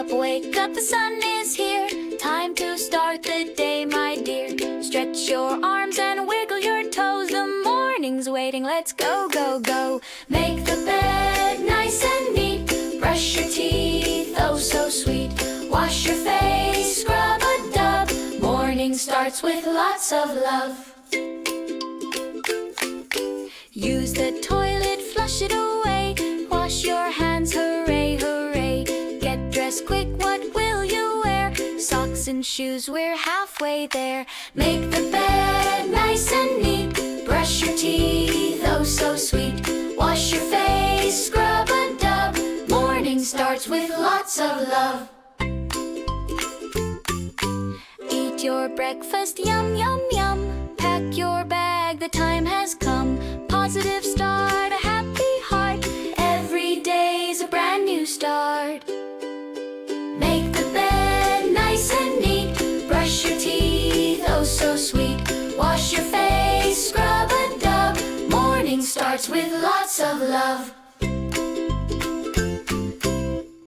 Wake up, the sun is here. Time to start the day, my dear. Stretch your arms and wiggle your toes. The morning's waiting, let's go, go, go. Make the bed nice and neat. Brush your teeth, oh so sweet. Wash your face, scrub a dub. Morning starts with lots of love. Use the toilet, flush it away. Wash your hands, hooray, hooray. Get dressed quick, what will you wear? Socks and shoes, we're halfway there. Make the bed nice and neat. Brush your teeth, oh so sweet. Wash your face, scrub a dub. Morning starts with lots of love. Eat your breakfast, yum, yum, yum. Pack your bag, the time has come. Positive start, a happy heart. Every day's a brand new start. Make the bed nice and neat. Brush your teeth, oh so sweet. Wash your face, scrub a dub. Morning starts with lots of love.